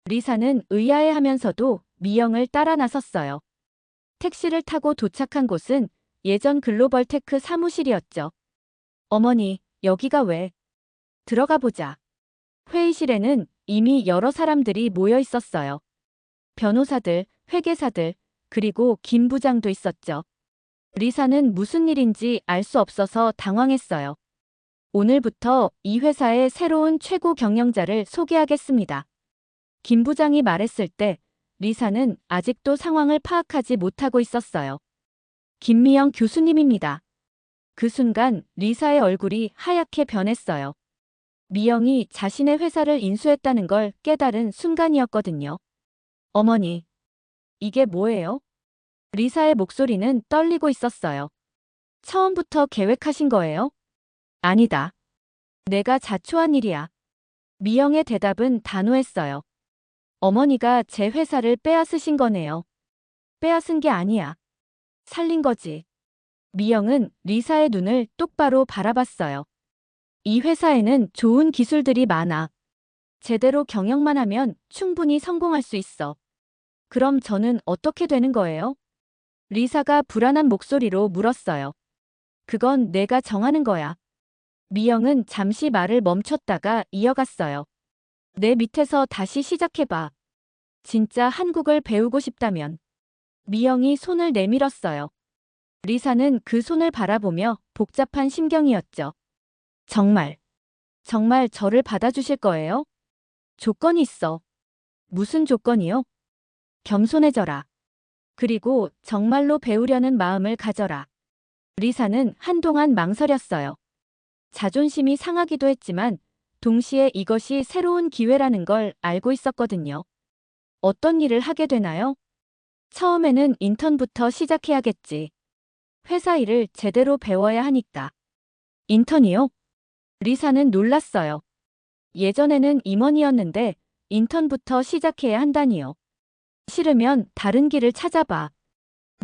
리사는 의아해하면서도 미영을 따라 나섰어요. 택시를 타고 도착한 곳은 예전 글로벌 테크 사무실이었죠. 어머니, 여기가 왜? 들어가 보자. 회의실에는 이미 여러 사람들이 모여 있었어요. 변호사들, 회계사들, 그리고 김 부장도 있었죠. 리사는 무슨 일인지 알 수 없어서 당황했어요. 오늘부터 이 회사의 새로운 최고 경영자를 소개하겠습니다. 김 부장이 말했을 때 리사는 아직도 상황을 파악하지 못하고 있었어요. 김미영 교수님입니다. 그 순간 리사의 얼굴이 하얗게 변했어요. 미영이 자신의 회사를 인수했다는 걸 깨달은 순간이었거든요. 어머니, 이게 뭐예요? 리사의 목소리는 떨리고 있었어요. 처음부터 계획하신 거예요? 아니다. 내가 자초한 일이야. 미영의 대답은 단호했어요. 어머니가 제 회사를 빼앗으신 거네요. 빼앗은 게 아니야. 살린 거지. 미영은 리사의 눈을 똑바로 바라봤어요. 이 회사에는 좋은 기술들이 많아. 제대로 경영만 하면 충분히 성공할 수 있어. 그럼 저는 어떻게 되는 거예요? 리사가 불안한 목소리로 물었어요. 그건 내가 정하는 거야. 미영은 잠시 말을 멈췄다가 이어갔어요. 내 밑에서 다시 시작해봐. 진짜 한국을 배우고 싶다면. 미영이 손을 내밀었어요. 리사는 그 손을 바라보며 복잡한 심경이었죠. 정말 저를 받아주실 거예요? 조건이 있어. 무슨 조건이요? 겸손해져라. 그리고 정말로 배우려는 마음을 가져라. 리사는 한동안 망설였어요. 자존심이 상하기도 했지만 동시에 이것이 새로운 기회라는 걸 알고 있었거든요. 어떤 일을 하게 되나요? 처음에는 인턴부터 시작해야겠지. 회사 일을 제대로 배워야 하니까. 인턴이요? 리사는 놀랐어요. 예전에는 임원이었는데 인턴부터 시작해야 한다니요. 싫으면 다른 길을 찾아봐.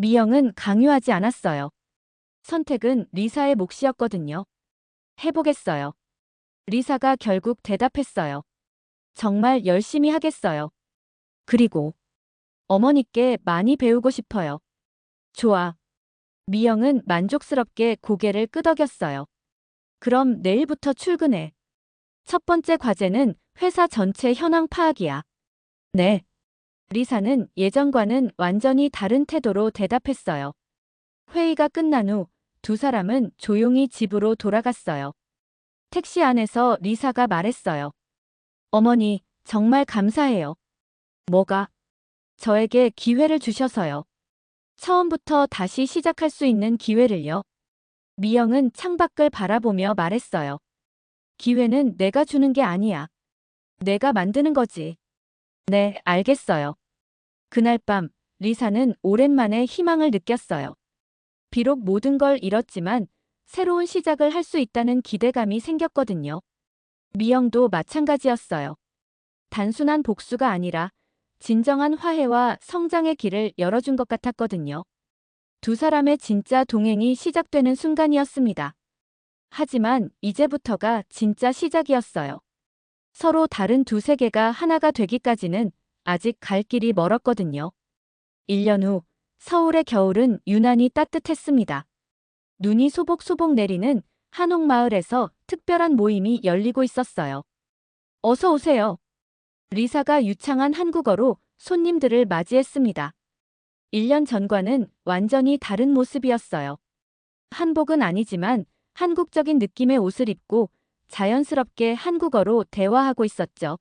미영은 강요하지 않았어요. 선택은 리사의 몫이었거든요. 해보겠어요. 리사가 결국 대답했어요. 정말 열심히 하겠어요. 그리고 어머니께 많이 배우고 싶어요. 좋아. 미영은 만족스럽게 고개를 끄덕였어요. 그럼 내일부터 출근해. 첫 번째 과제는 회사 전체 현황 파악이야. 네. 리사는 예전과는 완전히 다른 태도로 대답했어요. 회의가 끝난 후 두 사람은 조용히 집으로 돌아갔어요. 택시 안에서 리사가 말했어요. 어머니, 정말 감사해요. 뭐가? 저에게 기회를 주셔서요. 처음부터 다시 시작할 수 있는 기회를요. 미영은 창밖을 바라보며 말했어요. 기회는 내가 주는 게 아니야. 내가 만드는 거지. 네, 알겠어요. 그날 밤 리사는 오랜만에 희망을 느꼈어요. 비록 모든 걸 잃었지만 새로운 시작을 할 수 있다는 기대감이 생겼거든요. 미영도 마찬가지였어요. 단순한 복수가 아니라 진정한 화해와 성장의 길을 열어준 것 같았거든요. 두 사람의 진짜 동행이 시작되는 순간이었습니다. 하지만 이제부터가 진짜 시작이었어요. 서로 다른 두 세계가 하나가 되기까지는 아직 갈 길이 멀었거든요. 1년 후 서울의 겨울은 유난히 따뜻했습니다. 눈이 소복소복 내리는 한옥마을에서 특별한 모임이 열리고 있었어요. 어서 오세요. 리사가 유창한 한국어로 손님들을 맞이했습니다. 1년 전과는 완전히 다른 모습이었어요. 한복은 아니지만 한국적인 느낌의 옷을 입고 자연스럽게 한국어로 대화하고 있었죠.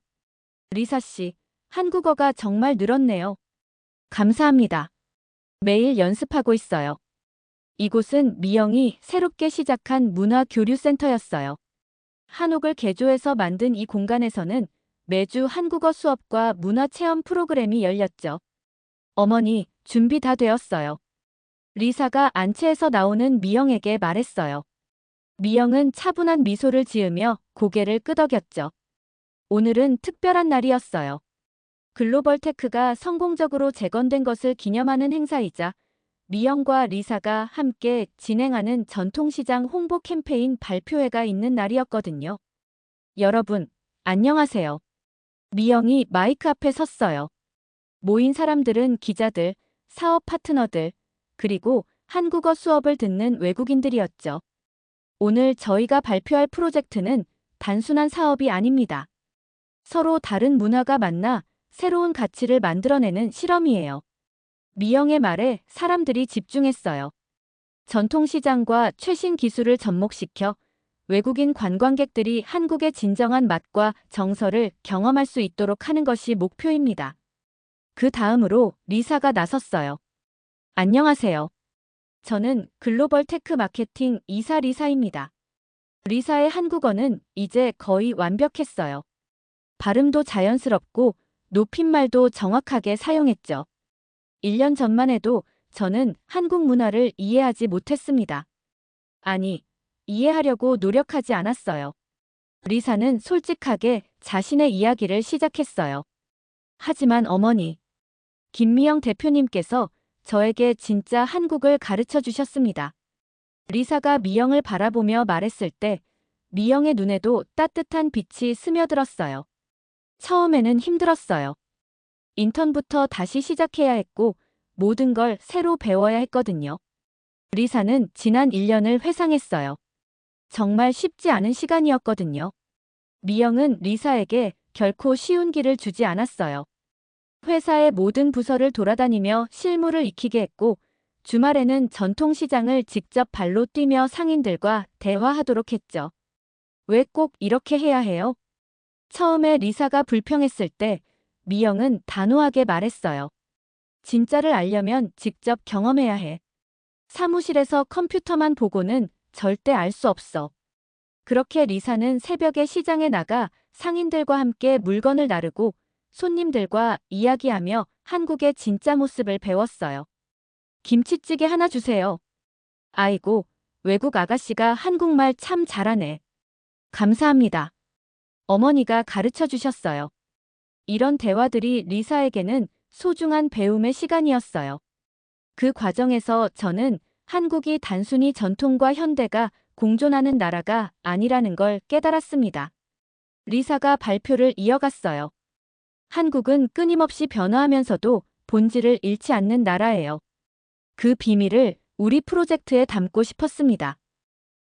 리사 씨, 한국어가 정말 늘었네요. 감사합니다. 매일 연습하고 있어요. 이곳은 미영이 새롭게 시작한 문화교류센터였어요. 한옥을 개조해서 만든 이 공간에서는 매주 한국어 수업과 문화체험 프로그램이 열렸죠. 어머니, 준비 다 되었어요. 리사가 안채에서 나오는 미영에게 말했어요. 미영은 차분한 미소를 지으며 고개를 끄덕였죠. 오늘은 특별한 날이었어요. 글로벌 테크가 성공적으로 재건된 것을 기념하는 행사이자 미영과 리사가 함께 진행하는 전통시장 홍보 캠페인 발표회가 있는 날이었거든요. 여러분, 안녕하세요. 미영이 마이크 앞에 섰어요. 모인 사람들은 기자들, 사업 파트너들, 그리고 한국어 수업을 듣는 외국인들이었죠. 오늘 저희가 발표할 프로젝트는 단순한 사업이 아닙니다. 서로 다른 문화가 만나 새로운 가치를 만들어내는 실험이에요. 미영의 말에 사람들이 집중했어요. 전통시장과 최신 기술을 접목시켜 외국인 관광객들이 한국의 진정한 맛과 정서를 경험할 수 있도록 하는 것이 목표입니다. 그 다음으로 리사가 나섰어요. 안녕하세요. 저는 글로벌 테크 마케팅 이사 리사입니다. 리사의 한국어는 이제 거의 완벽했어요. 발음도 자연스럽고 높임말도 정확하게 사용했죠. 1년 전만 해도 저는 한국 문화를 이해하지 못했습니다. 아니, 이해하려고 노력하지 않았어요. 리사는 솔직하게 자신의 이야기를 시작했어요. 하지만 어머니, 김미영 대표님께서 저에게 진짜 한국을 가르쳐 주셨습니다. 리사가 미영을 바라보며 말했을 때 미영의 눈에도 따뜻한 빛이 스며들었어요. 처음에는 힘들었어요. 인턴부터 다시 시작해야 했고 모든 걸 새로 배워야 했거든요. 리사는 지난 1년을 회상했어요. 정말 쉽지 않은 시간이었거든요. 미영은 리사에게 결코 쉬운 길을 주지 않았어요. 회사의 모든 부서를 돌아다니며 실무를 익히게 했고 주말에는 전통시장을 직접 발로 뛰며 상인들과 대화하도록 했죠. 왜 꼭 이렇게 해야 해요? 처음에 리사가 불평했을 때 미영은 단호하게 말했어요. 진짜를 알려면 직접 경험해야 해. 사무실에서 컴퓨터만 보고는 절대 알 수 없어. 그렇게 리사는 새벽에 시장에 나가 상인들과 함께 물건을 나르고 손님들과 이야기하며 한국의 진짜 모습을 배웠어요. 김치찌개 하나 주세요. 아이고, 외국 아가씨가 한국말 참 잘하네. 감사합니다. 어머니가 가르쳐 주셨어요. 이런 대화들이 리사에게는 소중한 배움의 시간이었어요. 그 과정에서 저는 한국이 단순히 전통과 현대가 공존하는 나라가 아니라는 걸 깨달았습니다. 리사가 발표를 이어갔어요. 한국은 끊임없이 변화하면서도 본질을 잃지 않는 나라예요. 그 비밀을 우리 프로젝트에 담고 싶었습니다.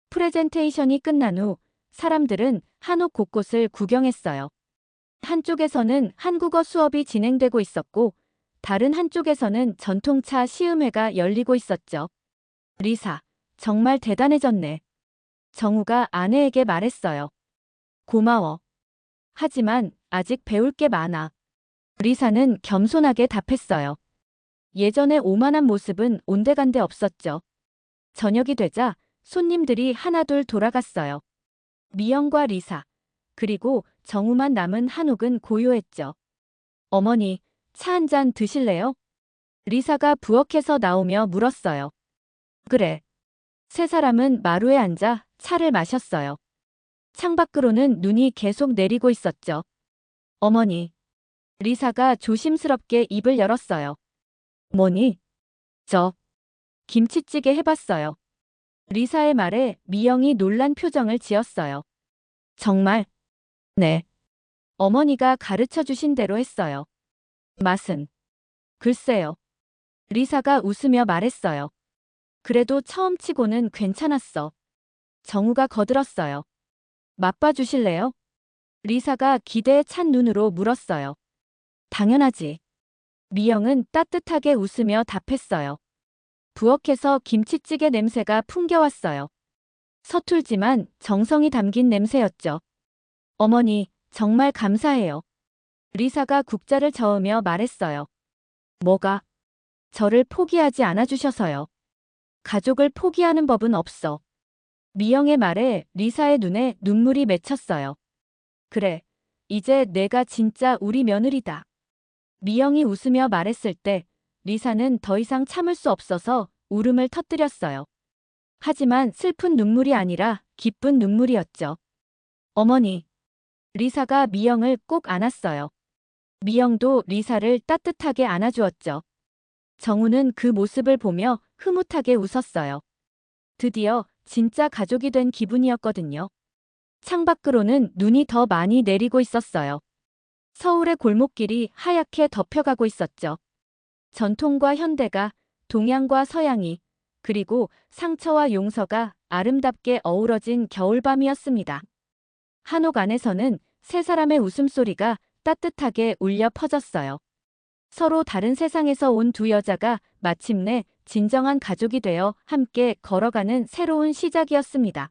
프레젠테이션이 끝난 후 사람들은 한옥 곳곳을 구경했어요. 한쪽에서는 한국어 수업이 진행되고 있었고 다른 한쪽에서는 전통차 시음회가 열리고 있었죠. 리사, 정말 대단해졌네. 정우가 아내에게 말했어요. 고마워. 하지만 아직 배울 게 많아. 리사는 겸손하게 답했어요. 예전의 오만한 모습은 온데간데 없었죠. 저녁이 되자 손님들이 하나둘 돌아갔어요. 미영과 리사, 그리고 정우만 남은 한옥은 고요했죠. 어머니, 차 한 잔 드실래요? 리사가 부엌에서 나오며 물었어요. 그래. 세 사람은 마루에 앉아 차를 마셨어요. 창밖으로는 눈이 계속 내리고 있었죠. 어머니. 리사가 조심스럽게 입을 열었어요. 뭐니? 저 김치찌개 해봤어요. 리사의 말에 미영이 놀란 표정을 지었어요. 정말? 네. 어머니가 가르쳐 주신 대로 했어요. 맛은? 글쎄요. 리사가 웃으며 말했어요. 그래도 처음 치고는 괜찮았어. 정우가 거들었어요. 맛봐 주실래요? 리사가 기대에 찬 눈으로 물었어요. 당연하지. 미영은 따뜻하게 웃으며 답했어요. 부엌에서 김치찌개 냄새가 풍겨왔어요. 서툴지만 정성이 담긴 냄새였죠. 어머니, 정말 감사해요. 리사가 국자를 저으며 말했어요. 뭐가? 저를 포기하지 않아 주셔서요. 가족을 포기하는 법은 없어. 미영의 말에 리사의 눈에 눈물이 맺혔어요. 그래, 이제 내가 진짜 우리 며느리다. 미영이 웃으며 말했을 때 리사는 더 이상 참을 수 없어서 울음을 터뜨렸어요. 하지만 슬픈 눈물이 아니라 기쁜 눈물이었죠. 어머니. 리사가 미영을 꼭 안았어요. 미영도 리사를 따뜻하게 안아주었죠. 정우는 그 모습을 보며 흐뭇하게 웃었어요. 드디어 진짜 가족이 된 기분이었거든요. 창밖으로는 눈이 더 많이 내리고 있었어요. 서울의 골목길이 하얗게 덮여가고 있었죠. 전통과 현대가, 동양과 서양이, 그리고 상처와 용서가 아름답게 어우러진 겨울밤이었습니다. 한옥 안에서는 세 사람의 웃음소리가 따뜻하게 울려 퍼졌어요. 서로 다른 세상에서 온 두 여자가 마침내 진정한 가족이 되어 함께 걸어가는 새로운 시작이었습니다.